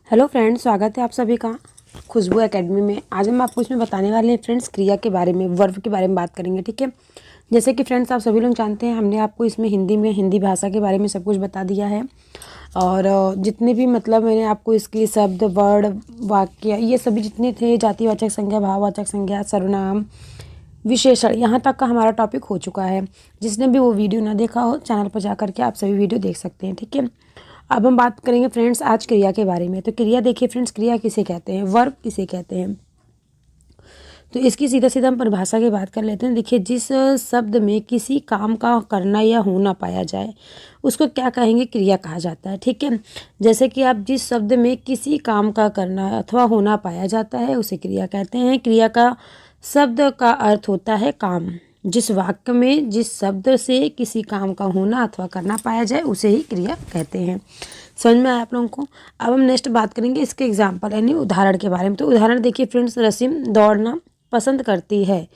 Hello friends, स्वागत है आप सभी का खुशबू एकेडमी में। आज हम आपको इसमें बताने वाले हैं फ्रेंड्स क्रिया के बारे में, वर्ब के बारे में बात करेंगे। ठीक है, जैसे कि फ्रेंड्स आप सभी लोग जानते हैं, हमने आपको इसमें हिंदी भाषा के बारे में सब कुछ बता दिया है। और जितने भी मतलब मैंने आपको इसके शब्द, वर्ड, वाक्य, ये सभी जितने थे, जातिवाचक संज्ञा, भाववाचक संज्ञा, सर्वनाम, विशेषण, यहाँ तक का हमारा टॉपिक हो चुका है। जिसने भी वो वीडियो ना देखा हो, चैनल पर जा करके आप सभी वीडियो देख सकते हैं। ठीक है, अब हम बात करेंगे फ्रेंड्स आज क्रिया के बारे में। तो क्रिया देखिए फ्रेंड्स, क्रिया किसे कहते हैं, वर्ब किसे कहते हैं। तो इसकी सीधा सीधा हम परिभाषा की बात कर लेते हैं। देखिए, जिस शब्द में किसी काम का करना या होना पाया जाए उसको क्या कहेंगे, क्रिया कहा जाता है। ठीक है, जैसे कि आप जिस शब्द में किसी काम का करना अथवा होना पाया जाता है उसे क्रिया कहते हैं। क्रिया का शब्द का अर्थ होता है काम। जिस वाक्य में जिस शब्द से किसी काम का होना अथवा करना पाया जाए उसे ही क्रिया कहते हैं। समझ में आया आप लोगों को। अब हम नेक्स्ट बात करेंगे इसके एग्जाम्पल यानी उदाहरण के बारे में। तो उदाहरण देखिए फ्रेंड्स, रसीम दौड़ना पसंद करती है।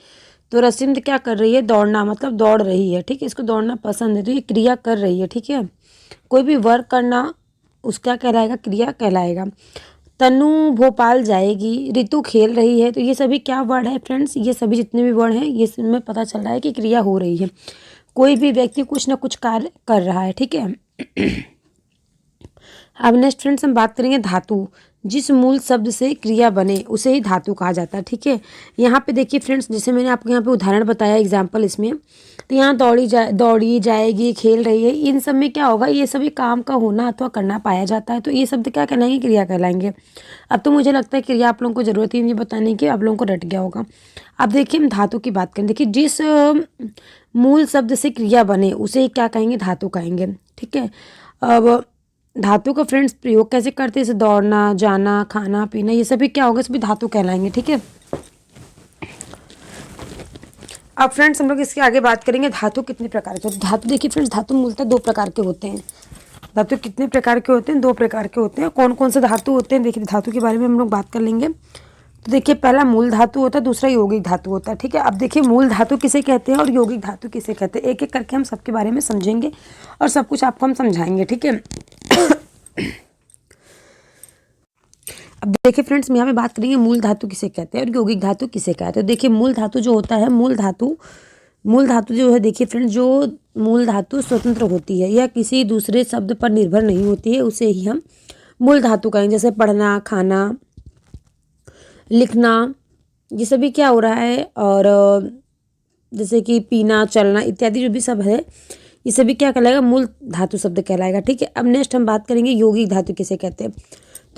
तो रसीम क्या कर रही है, दौड़ना मतलब दौड़ रही है। ठीक है, इसको दौड़ना पसंद है तो ये क्रिया कर रही है। ठीक है, कोई भी वर्क करना उसका कहलाएगा, क्रिया कहलाएगा। तनु भोपाल जाएगी, ऋतु खेल रही है। तो ये सभी क्या वर्ड है फ्रेंड्स, ये सभी जितने भी वर्ड हैं ये इसमें पता चल रहा है कि क्रिया हो रही है। कोई भी व्यक्ति कुछ ना कुछ कार्य कर रहा है। ठीक है, अब नेक्स्ट फ्रेंड्स हम बात करेंगे धातु। जिस मूल शब्द से क्रिया बने उसे ही धातु कहा जाता है। ठीक है, यहाँ पे देखिए फ्रेंड्स, जैसे मैंने आपको यहाँ पे उदाहरण बताया एग्जाम्पल इसमें, तो यहाँ दौड़ी जाएगी, खेल रही है, इन सब में क्या होगा, ये सभी काम का होना अथवा करना पाया जाता है। तो ये शब्द क्या कहलाएंगे, क्रिया कहलाएंगे। अब तो मुझे लगता है क्रिया आप लोगों को जरूरत ही नहीं बताने की, आप लोगों को रट गया होगा। अब देखिए हम धातु की बात करें। देखिए, जिस मूल शब्द से क्रिया बने उसे ही क्या कहेंगे, धातु कहेंगे। ठीक है, अब धातु का फ्रेंड्स प्रयोग कैसे करते हैं, जैसे दौड़ना, जाना, खाना, पीना, ये सभी क्या होगा, सभी धातु कहलाएंगे। ठीक है, अब फ्रेंड्स हम लोग इसके आगे बात करेंगे धातु कितने प्रकार के होते हैं। धातु देखिए फ्रेंड्स, धातु मूलतः दो प्रकार के होते हैं। धातु कितने प्रकार के होते हैं, दो प्रकार के होते हैं। कौन कौन से धातु होते हैं, देखिए धातु के बारे में हम लोग बात कर लेंगे। तो देखिए, पहला मूल धातु होता है, दूसरा यौगिक धातु होता है। ठीक है, अब देखिए मूल धातु किसे कहते हैं और यौगिक धातु किसे कहते हैं, एक एक करके हम सबके बारे में समझेंगे और सब कुछ आपको हम समझाएंगे। ठीक है, अब देखिए फ्रेंड्स, हम यहाँ पे बात करेंगे मूल धातु किसे कहते हैं और यौगिक धातु किसे कहते हैं। तो देखिए मूल धातु जो होता है, मूल धातु जो है, देखिए फ्रेंड्स, जो मूल धातु स्वतंत्र होती है या किसी दूसरे शब्द पर निर्भर नहीं होती है उसे ही हम मूल धातु कहेंगे। जैसे पढ़ना, खाना, लिखना, ये सभी क्या हो रहा है, और जैसे कि पीना, चलना इत्यादि जो भी सब है ये सभी क्या कहलाएगा, मूल धातु शब्द कहलाएगा। ठीक है, अब नेक्स्ट हम बात करेंगे यौगिक धातु किसे कहते हैं।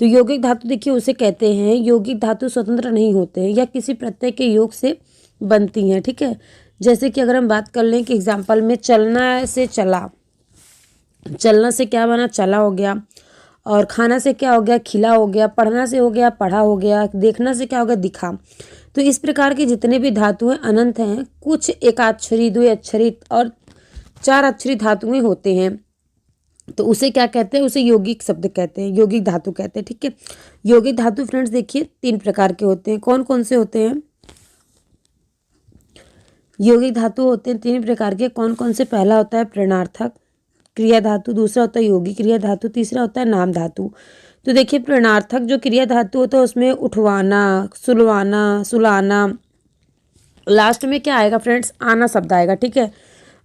तो यौगिक धातु देखिए उसे कहते हैं, यौगिक धातु स्वतंत्र नहीं होते हैं या किसी प्रत्यय के योग से बनती हैं। ठीक है, जैसे कि अगर हम बात कर लें कि एग्जाम्पल में चलना से चला, चलना से क्या बना, चला हो गया। और खाना से क्या हो गया, खिला हो गया। पढ़ना से हो गया, पढ़ा हो गया। देखना से क्या हो गया, दिखा। तो इस प्रकार के जितने भी धातु हैं अनंत हैं। कुछ एकाक्षरी, द्विअक्षरी और चार अक्षरी धातुएं होते हैं, तो उसे क्या कहते हैं, उसे यौगिक शब्द कहते हैं, यौगिक धातु कहते हैं। ठीक है, यौगिक धातु फ्रेंड्स देखिए तीन प्रकार के होते हैं। कौन कौन से होते हैं, यौगिक धातु होते हैं तीन प्रकार के। कौन कौन से, पहला होता है प्रेरणार्थक क्रिया धातु, दूसरा होता है यौगिक क्रिया धातु, तीसरा होता है नाम धातु। तो देखिए प्रेरणार्थक जो क्रिया धातु होता है उसमें उठवाना, सुलवाना, सुलाना, लास्ट में क्या आएगा फ्रेंड्स, आना शब्द आएगा। ठीक है,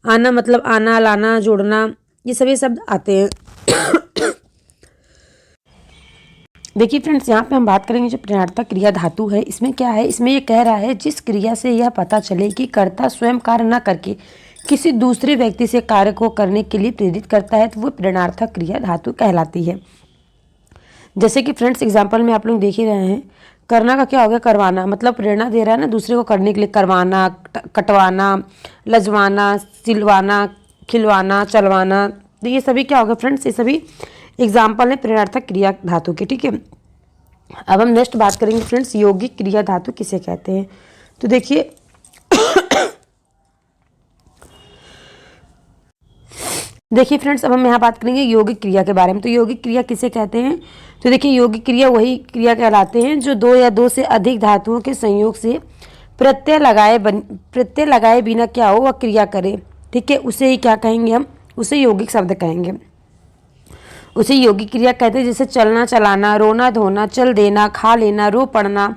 आना मतलब आना, लाना, जोड़ना, ये सभी शब्द आते हैं। देखिए फ्रेंड्स, यहाँ पे हम बात करेंगे जो प्रेरणार्थक क्रिया धातु है, इसमें क्या है, इसमें ये कह रहा है जिस क्रिया से यह पता चले कि कर्ता स्वयं कार्य न करके किसी दूसरे व्यक्ति से कार्य को करने के लिए प्रेरित करता है, तो वो प्रेरणार्थक क्रिया धातु कहलाती है। जैसे कि फ्रेंड्स एग्जाम्पल में आप लोग देख ही रहे हैं, करना का क्या हो गया, करवाना, मतलब प्रेरणा दे रहा है ना दूसरे को करने के लिए। करवाना, कटवाना, लजवाना, सिलवाना, खिलवाना, चलवाना, तो ये सभी क्या हो गया फ्रेंड्स, ये सभी एग्जाम्पल है प्रेरणार्थक क्रिया धातु के। ठीक है, अब हम नेक्स्ट बात करेंगे फ्रेंड्स यौगिक क्रिया धातु किसे कहते हैं। तो देखिए देखिए फ्रेंड्स, अब हम यहाँ बात करेंगे यौगिक क्रिया के बारे में। तो यौगिक क्रिया किसे कहते हैं, तो देखिए यौगिक क्रिया वही क्रिया कहलाते हैं जो दो या दो से अधिक धातुओं के संयोग से प्रत्यय लगाए बिना क्या हो, वह क्रिया करे। ठीक है, उसे ही क्या कहेंगे हम, उसे यौगिक शब्द कहेंगे। उसे यौगिक क्रिया कहते हैं, जैसे चलना चलाना, रोना धोना, चल देना, खा लेना, रो पड़ना।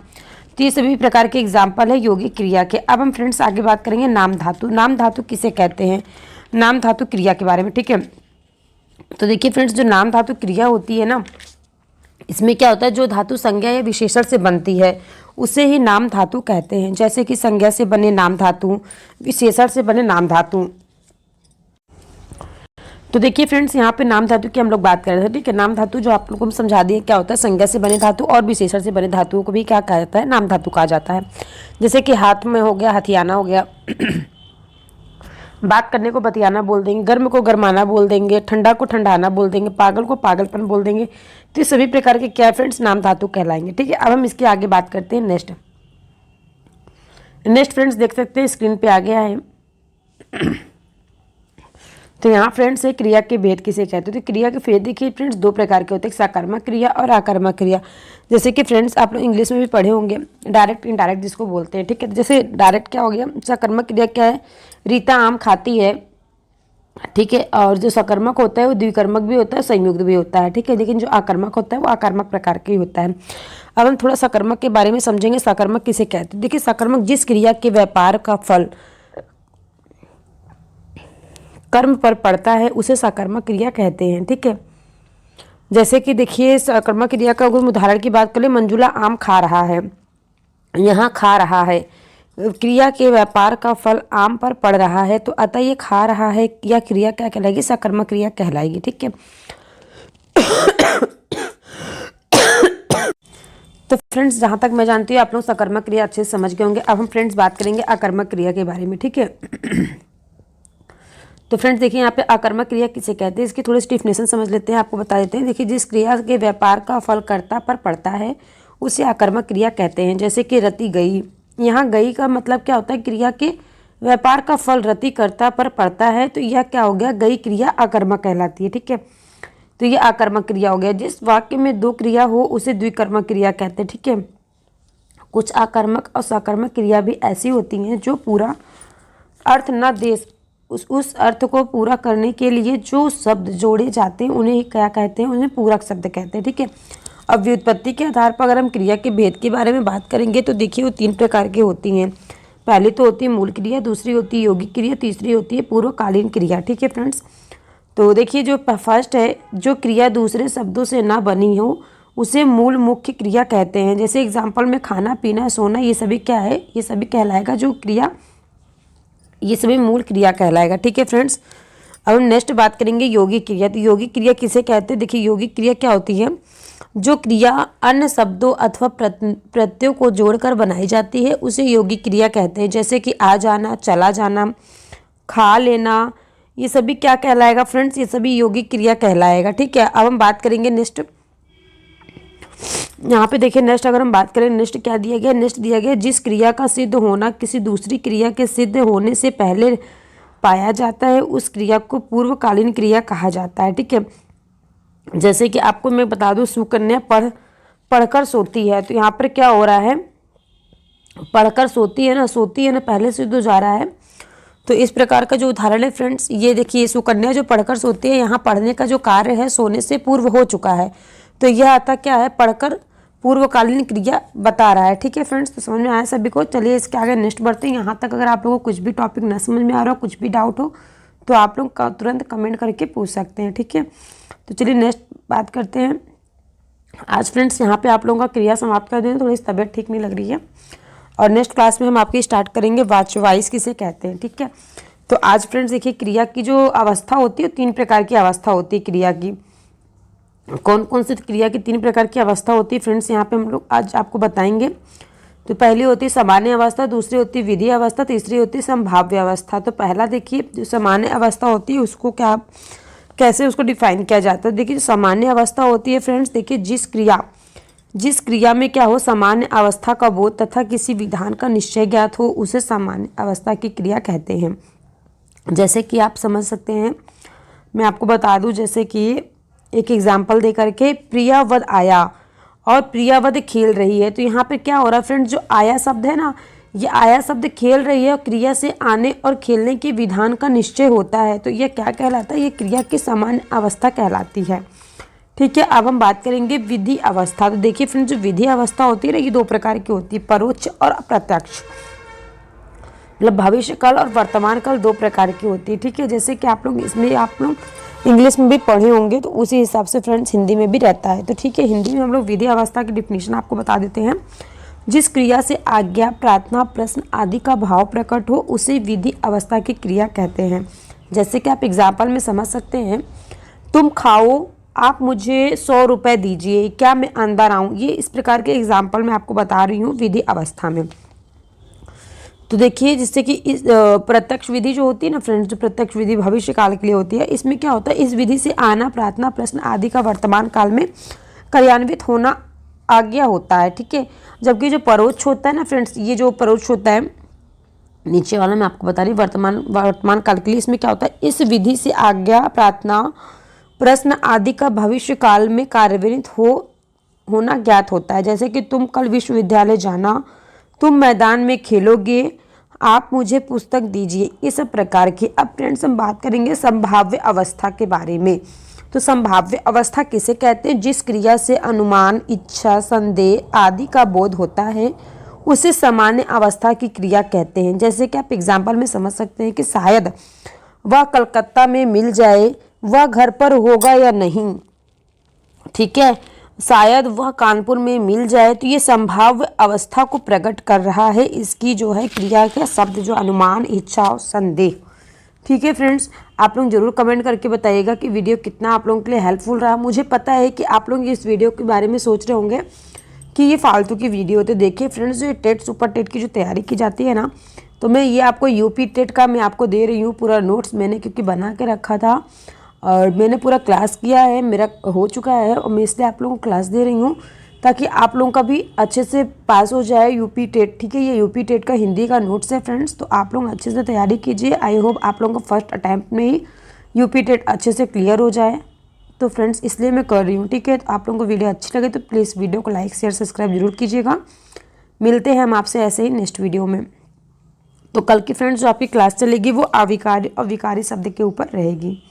तो ये सभी प्रकार के एग्जाम्पल है यौगिक क्रिया के। अब हम फ्रेंड्स आगे बात करेंगे नाम धातु। नाम धातु किसे कहते हैं, नाम धातु क्रिया के बारे में, ठीक है। तो देखिए फ्रेंड्स, जो नाम धातु क्रिया होती है ना, इसमें क्या होता है, जो धातु संज्ञा या विशेषण से बनती है उसे ही नाम धातु कहते हैं। जैसे कि संज्ञा से बने नाम धातु, विशेषण से बने नाम धातु। तो देखिए फ्रेंड्स, यहाँ पे नाम धातु की हम लोग बात कर रहे थे, ठीक है। नाम धातु जो आप लोगों को समझा दिए क्या होता है, संज्ञा से बने धातु और विशेषण से बने धातुओं को भी क्या कहा जाता है, नाम धातु कहा जाता है। जैसे कि हाथ में हो गया, हथियाना हो गया। बात करने को बतियाना बोल देंगे, गर्म को गरमाना बोल देंगे, ठंडा को ठंडाना बोल देंगे, पागल को पागलपन बोल देंगे। तो ये सभी प्रकार के क्या फ्रेंड्स, नाम धातु कहलाएंगे, ठीक है। अब हम इसके आगे बात करते हैं नेक्स्ट फ्रेंड्स, देख सकते हैं स्क्रीन पे आ गया है। तो यहाँ फ्रेंड्स है क्रिया के भेद किसे कहते हैं। तो क्रिया के भेद देखिए फ्रेंड्स, दो प्रकार के होते हैं, सकारात्मक क्रिया और आक्रामक क्रिया। जैसे कि फ्रेंड्स आप लोग इंग्लिश में भी पढ़े होंगे, डायरेक्ट इनडायरेक्ट जिसको बोलते हैं, ठीक है। जैसे डायरेक्ट क्या हो गया, सकारात्मक क्रिया क्या है, रीता आम खाती है, ठीक है। और जो सकर्मक होता है वो द्विकर्मक भी होता है, संयुक्त भी होता है, ठीक है। लेकिन जो आकर्मक होता है वो आकर्मक प्रकार का ही होता है। अब हम थोड़ा सकर्मक के बारे में समझेंगे, सकर्मक किसे कहते हैं। देखिए सकर्मक जिस क्रिया के व्यापार का फल कर्म पर पड़ता है उसे सकर्मक क्रिया कहते हैं, ठीक है। जैसे कि देखिए सकर्मक क्रिया का अगर उदाहरण की बात करें, मंजुला आम खा रहा है, यहाँ खा रहा है, क्रिया के व्यापार का फल आम पर पड़ रहा है, तो अतः ये खा रहा है, यह क्रिया क्या कहलाएगी, सकर्मक क्रिया कहलाएगी, ठीक है। तो फ्रेंड्स जहाँ तक मैं जानती हूँ आप लोग सकर्मक क्रिया अच्छे से समझ गए होंगे। अब हम फ्रेंड्स बात करेंगे अकर्मक क्रिया के बारे में, ठीक है। तो फ्रेंड्स देखिए यहाँ पे अकर्मक क्रिया किसे कहते हैं, इसकी थोड़ी डेफिनेशन समझ लेते हैं, आपको बता देते हैं। देखिए जिस क्रिया के व्यापार का फल कर्ता पर पड़ता है उसे अकर्मक क्रिया कहते हैं। जैसे कि रति गई, यहाँ गई का मतलब क्या होता है, क्रिया के व्यापार का फल रति कर्ता पर पड़ता है, तो यह क्या हो गया, गई क्रिया अकर्मक कहलाती है, ठीक है। तो ये अकर्मक क्रिया हो गया। जिस वाक्य में दो क्रिया हो उसे द्विकर्मक क्रिया कहते हैं, ठीक है। कुछ अकर्मक और सकर्मक क्रिया भी ऐसी होती हैं जो पूरा अर्थ न दे, उस अर्थ को पूरा करने के लिए जो शब्द जोड़े जाते हैं उन्हें क्या कहते हैं, उन्हें पूरक शब्द कहते हैं, ठीक है। अब व्युत्पत्ति के आधार पर अगर हम क्रिया के भेद के बारे में बात करेंगे तो देखिए वो तीन प्रकार की होती हैं। पहली तो होती है मूल क्रिया, दूसरी होती है यौगिक क्रिया, तीसरी होती है पूर्वकालीन क्रिया, ठीक है फ्रेंड्स। तो देखिए जो फर्स्ट है, जो क्रिया दूसरे शब्दों से ना बनी हो उसे मूल मुख्य क्रिया कहते हैं। जैसे एग्जाम्पल में खाना पीना सोना, ये सभी क्या है, ये सभी कहलाएगा जो क्रिया, ये सभी मूल क्रिया कहलाएगा, ठीक है फ्रेंड्स। अब हम नेक्स्ट बात करेंगे यौगिक क्रिया। तो यौगिक क्रिया किसे कहते हैं, देखिए यौगिक क्रिया क्या होती है, जो क्रिया अन्य शब्दों अथवा प्रत्ययों को जोड़कर बनाई जाती है उसे यौगिक क्रिया कहते हैं। जैसे कि आ जाना, चला जाना, खा लेना, ये सभी क्या कहलाएगा फ्रेंड्स, ये सभी यौगिक क्रिया कहलाएगा, ठीक है। अब हम बात करेंगे नेक्स्ट, यहाँ पे देखिए नेक्स्ट अगर हम बात करें, नेक्स्ट क्या दिया गया, नेक्स्ट दिया गया जिस क्रिया का सिद्ध होना किसी दूसरी क्रिया के सिद्ध होने से पहले पाया जाता है उस क्रिया को पूर्वकालीन क्रिया कहा जाता है, ठीक है। जैसे कि आपको मैं बता दूं, सुकन्या पढ़कर सोती है, तो यहाँ पर क्या हो रहा है, पढ़कर सोती है ना, पहले सिद्ध हो जा रहा है। तो इस प्रकार का जो उदाहरण है फ्रेंड्स, ये देखिए सुकन्या जो पढ़कर सोती है, यहाँ पढ़ने का जो कार्य है सोने से पूर्व हो चुका है, तो यह आता क्या है, पढ़कर पूर्वकालीन क्रिया बता रहा है, ठीक है फ्रेंड्स। तो समझ में आया सभी को। चलिए इसके आगे नेक्स्ट बढ़ते हैं। यहाँ तक अगर आप लोगों को कुछ भी टॉपिक ना समझ में आ रहा हो, कुछ भी डाउट हो, तो आप लोग तुरंत कमेंट करके पूछ सकते हैं, ठीक है। तो चलिए नेक्स्ट बात करते हैं। आज फ्रेंड्स यहाँ पे आप लोगों का क्रिया समाप्त कर दें, थोड़ी तबीयत ठीक नहीं लग रही है, और नेक्स्ट क्लास में हम आपकी स्टार्ट करेंगे वाच्य वाइस किसे कहते हैं, ठीक है। तो आज फ्रेंड्स देखिए क्रिया की जो अवस्था होती है, तीन प्रकार की अवस्था होती है क्रिया की। कौन कौन सी क्रिया की तीन प्रकार की अवस्था होती है फ्रेंड्स, यहाँ पे हम लोग आज आपको बताएंगे। तो पहली होती है सामान्य अवस्था, दूसरी होती है विधि अवस्था, तीसरी होती है संभाव्य अवस्था। तो पहला देखिए जो सामान्य अवस्था होती है उसको क्या, कैसे उसको डिफाइन किया जाता है। देखिए सामान्य अवस्था होती है फ्रेंड्स, देखिए जिस क्रिया में क्या हो, सामान्य अवस्था का बोध तथा किसी विधान का निश्चय ज्ञात हो उसे सामान्य अवस्था की क्रिया कहते हैं। जैसे कि आप समझ सकते हैं, मैं आपको बता दूं, जैसे कि एक एग्जाम्पल दे करके, प्रियावद आया और प्रियावद खेल रही है। तो यहाँ पे क्या हो रहा है फ्रेंड्स, जो आया शब्द है ना, ये आया शब्द खेल रही है और क्रिया से आने और खेलने के विधान का निश्चय होता है, तो यह क्या कहलाता है, ये क्रिया की सामान्य अवस्था कहलाती है, ठीक है। अब हम बात करेंगे विधि अवस्था। तो देखिए फ्रेंड्स, जो विधि अवस्था होती है ना, ये दो प्रकार की होती है, परोक्ष और अप्रत्यक्ष। मतलब भविष्य काल और वर्तमान काल दो प्रकार की होती है। ठीक है, जैसे कि आप लोग इसमें आप लोग इंग्लिश में भी पढ़े होंगे, तो उसी हिसाब से फ्रेंड्स हिंदी में भी रहता है। तो ठीक है, हिंदी में हम लोग विधि अवस्था की डिफिनीशन आपको बता देते हैं। जिस क्रिया से आज्ञा, प्रार्थना, प्रश्न आदि का भाव प्रकट हो, उसे विधि अवस्था की क्रिया कहते हैं। जैसे कि आप एग्जाम्पल में समझ सकते हैं, तुम खाओ, आप मुझे 100 रुपये दीजिए, क्या मैं अंदर आऊँ। ये इस प्रकार के एग्जाम्पल मैं आपको बता रही हूँ विधि अवस्था में। तो देखिए, जिससे कि इस प्रत्यक्ष विधि जो होती है ना फ्रेंड्स, जो प्रत्यक्ष विधि भविष्य काल के लिए होती है, इसमें क्या होता है, इस विधि से आना, प्रार्थना, प्रश्न आदि का वर्तमान काल में कार्यान्वित होना आज्ञा होता है। ठीक है, जबकि जो परोक्ष होता है ना फ्रेंड्स, ये जो परोक्ष होता है नीचे वाला मैं आपको बता रही वर्तमान काल के लिए, इसमें क्या होता है, इस विधि से आज्ञा, प्रार्थना, प्रश्न आदि का भविष्य काल में कार्यान्वित होना ज्ञात होता है। जैसे कि तुम कल विश्वविद्यालय जाना, तुम मैदान में खेलोगे, आप मुझे पुस्तक दीजिए, इस प्रकार की। अब फ्रेंड्स हम बात करेंगे संभाव्य अवस्था के बारे में। तो संभाव्य अवस्था किसे कहते हैं, जिस क्रिया से अनुमान, इच्छा, संदेह आदि का बोध होता है, उसे सामान्य अवस्था की क्रिया कहते हैं। जैसे कि आप एग्जाम्पल में समझ सकते हैं कि शायद वह कलकत्ता में मिल जाए, वह घर पर होगा या नहीं। ठीक है, शायद वह कानपुर में मिल जाए। तो ये संभाव्य अवस्था को प्रकट कर रहा है, इसकी जो है क्रिया का शब्द जो अनुमान, इच्छा और संदेह। ठीक है फ्रेंड्स, आप लोग जरूर कमेंट करके बताइएगा कि वीडियो कितना आप लोगों के लिए हेल्पफुल रहा। मुझे पता है कि आप लोग इस वीडियो के बारे में सोच रहे होंगे कि ये फालतू की वीडियो होती है। देखिए फ्रेंड्स, जो टेट, सुपर टेट की जो तैयारी की जाती है ना, तो मैं ये आपको यूपी टेट का मैं आपको दे रही हूँ पूरा नोट्स, मैंने क्योंकि बना के रखा था और मैंने पूरा क्लास किया है, मेरा हो चुका है, और मैं इसलिए आप लोगों को क्लास दे रही हूँ ताकि आप लोगों का भी अच्छे से पास हो जाए यूपी टेट। ठीक है, ये यूपी टेट का हिंदी का नोट्स है फ्रेंड्स, तो आप लोग अच्छे से तैयारी कीजिए। आई होप आप लोगों को फर्स्ट अटैम्प्ट में ही यूपी टेट अच्छे से क्लियर हो जाए। तो फ्रेंड्स इसलिए मैं कर रही हूँ। ठीक है, तो आप लोगों को वीडियो अच्छी लगे तो प्लीज़ वीडियो को लाइक, शेयर, सब्सक्राइब जरूर कीजिएगा। मिलते हैं हम आपसे ऐसे ही नेक्स्ट वीडियो में। तो कल की फ्रेंड्स जो आपकी क्लास चलेगी वो अविकारी शब्द के ऊपर रहेगी।